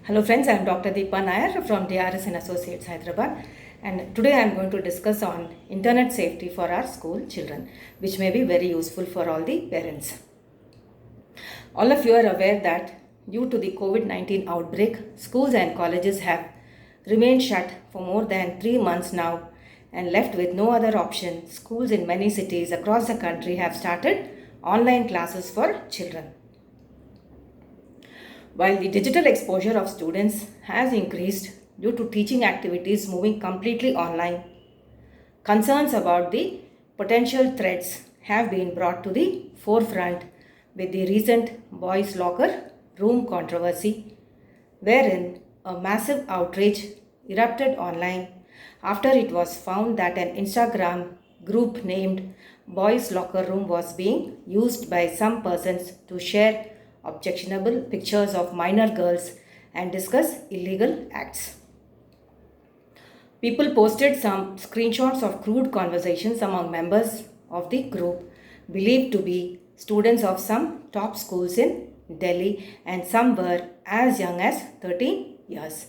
Hello friends, I am Dr. Deepa Nair from DRS and Associates Hyderabad, and today I am going to discuss on internet safety for our school children, which may be very useful for all the parents. All of you are aware that due to the COVID-19 outbreak, schools and colleges have remained shut for more than 3 months now, and left with no other option. Schools in many cities across the country have started online classes for children. While the digital exposure of students has increased due to teaching activities moving completely online, concerns about the potential threats have been brought to the forefront with the recent boys' locker room controversy, wherein a massive outrage erupted online after it was found that an Instagram group named Boys Locker Room was being used by some persons to share objectionable pictures of minor girls and discuss illegal acts. People posted some screenshots of crude conversations among members of the group, believed to be students of some top schools in Delhi, and some were as young as 13 years.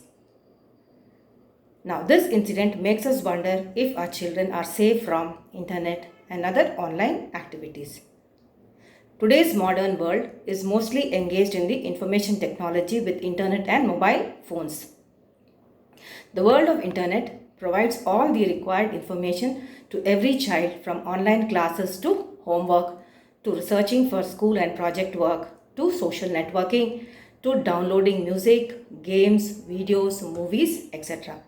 Now, this incident makes us wonder if our children are safe from internet and other online activities. Today's modern world is mostly engaged in the information technology with internet and mobile phones. The world of internet provides all the required information to every child, from online classes to homework to researching for school and project work to social networking to downloading music, games, videos, movies, etc.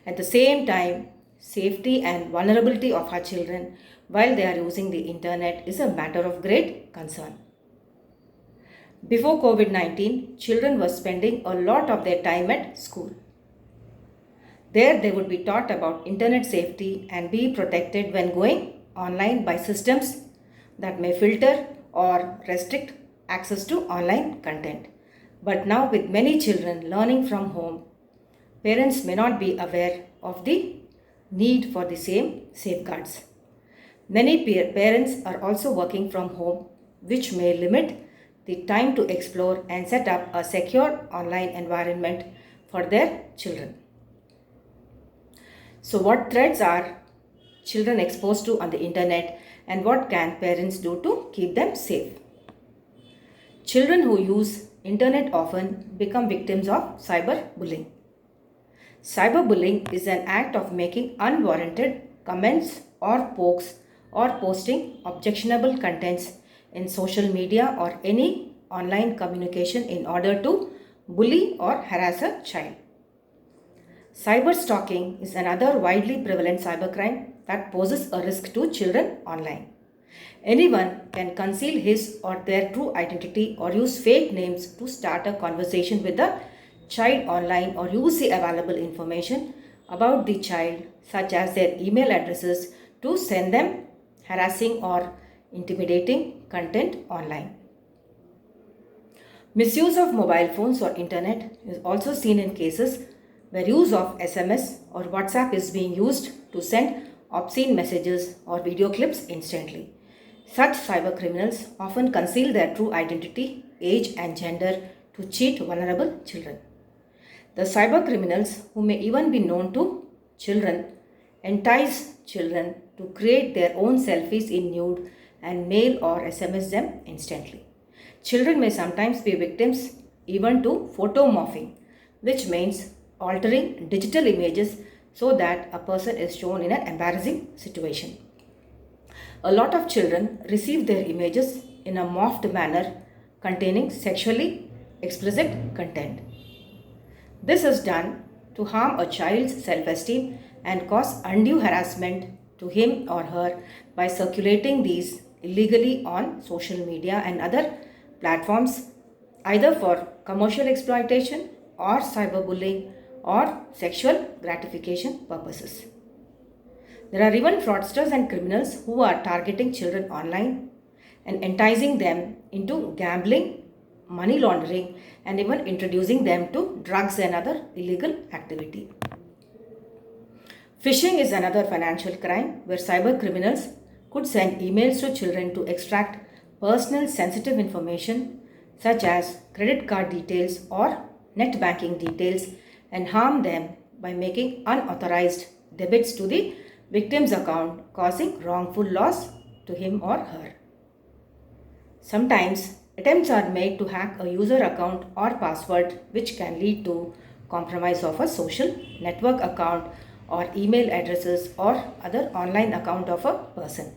At the same time, safety and vulnerability of our children while they are using the internet is a matter of great concern. Before COVID-19, children were spending a lot of their time at school. There they would be taught about internet safety and be protected when going online by systems that may filter or restrict access to online content. But now, with many children learning from home, parents may not be aware of the need for the same safeguards. Many parents are also working from home, which may limit the time to explore and set up a secure online environment for their children. So, what threats are children exposed to on the internet, and what can parents do to keep them safe? Children who use internet often become victims of cyberbullying. Cyberbullying is an act of making unwarranted comments or pokes or posting objectionable contents in social media or any online communication in order to bully or harass a child. Cyberstalking is another widely prevalent cybercrime that poses a risk to children online. Anyone can conceal his or their true identity or use fake names to start a conversation with the child online or use the available information about the child, such as their email addresses, to send them harassing or intimidating content online. Misuse of mobile phones or internet is also seen in cases where use of SMS or WhatsApp is being used to send obscene messages or video clips instantly. Such cybercriminals often conceal their true identity, age, and gender to cheat vulnerable children. The cybercriminals, who may even be known to children, entice children to create their own selfies in nude and mail or SMS them instantly. Children may sometimes be victims even to photomorphing, which means altering digital images so that a person is shown in an embarrassing situation. A lot of children receive their images in a morphed manner containing sexually explicit content. This is done to harm a child's self-esteem and cause undue harassment to him or her by circulating these illegally on social media and other platforms, either for commercial exploitation or cyberbullying or sexual gratification purposes. There are even fraudsters and criminals who are targeting children online and enticing them into gambling, money laundering, and even introducing them to drugs and other illegal activity. Phishing is another financial crime where cyber criminals could send emails to children to extract personal sensitive information such as credit card details or net banking details and harm them by making unauthorized debits to the victim's account, causing wrongful loss to him or her. Sometimes attempts are made to hack a user account or password, which can lead to compromise of a social network account or email addresses or other online account of a person.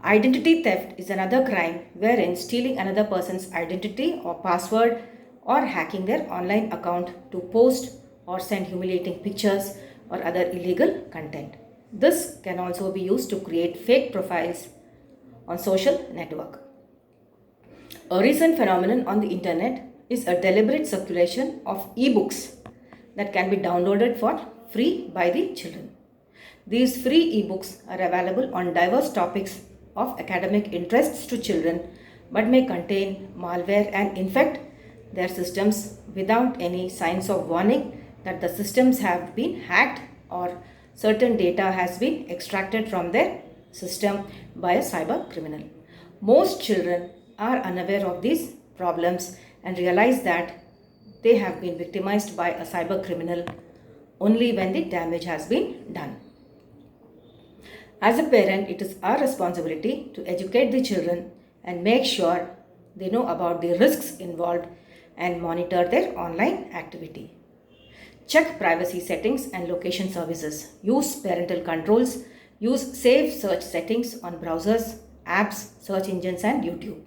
Identity theft is another crime wherein stealing another person's identity or password or hacking their online account to post or send humiliating pictures or other illegal content. This can also be used to create fake profiles on social network. A recent phenomenon on the internet is a deliberate circulation of e-books that can be downloaded for free by the children. These free e-books are available on diverse topics of academic interests to children but may contain malware and infect their systems without any signs of warning that the systems have been hacked or certain data has been extracted from their system by a cyber criminal. Most children are unaware of these problems and realize that they have been victimized by a cyber criminal only when the damage has been done. As a parent, it is our responsibility to educate the children and make sure they know about the risks involved and monitor their online activity. Check privacy settings and location services. Use parental controls. Use safe search settings on browsers, apps, search engines and YouTube.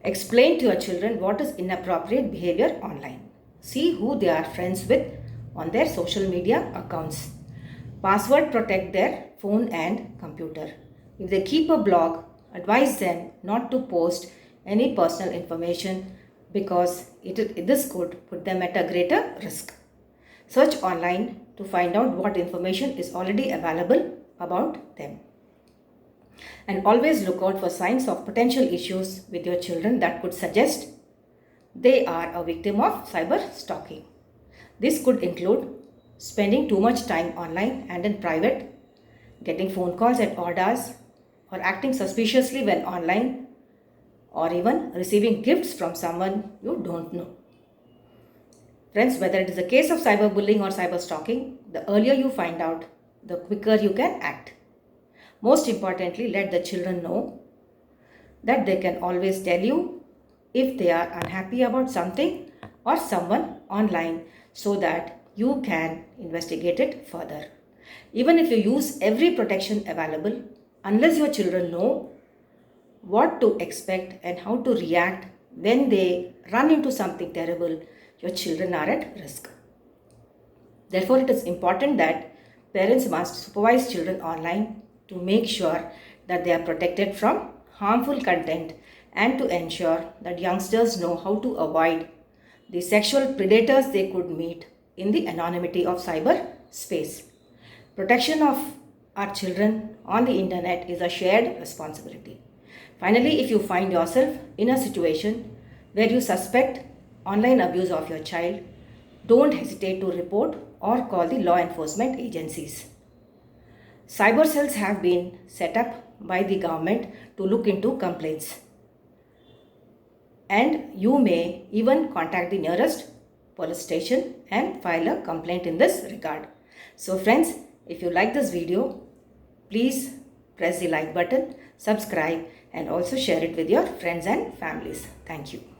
Explain to your children what is inappropriate behavior online. See who they are friends with on their social media accounts. Password protect their phone and computer. If they keep a blog, advise them not to post any personal information because this could put them at a greater risk. Search online to find out what information is already available about them. And always look out for signs of potential issues with your children that could suggest they are a victim of cyber stalking. This could include spending too much time online and in private, getting phone calls at odd hours, or acting suspiciously when online, or even receiving gifts from someone you don't know. Friends, whether it is a case of cyberbullying or cyber stalking, the earlier you find out, the quicker you can act. Most importantly, let the children know that they can always tell you if they are unhappy about something or someone online so that you can investigate it further. Even if you use every protection available, unless your children know what to expect and how to react when they run into something terrible, your children are at risk. Therefore, it is important that parents must supervise children online to make sure that they are protected from harmful content and to ensure that youngsters know how to avoid the sexual predators they could meet in the anonymity of cyber space. Protection of our children on the internet is a shared responsibility. Finally, if you find yourself in a situation where you suspect online abuse of your child, don't hesitate to report or call the law enforcement agencies. Cyber cells have been set up by the government to look into complaints. And you may even contact the nearest police station and file a complaint in this regard. So friends, if you like this video, please press the like button, subscribe and also share it with your friends and families. Thank you.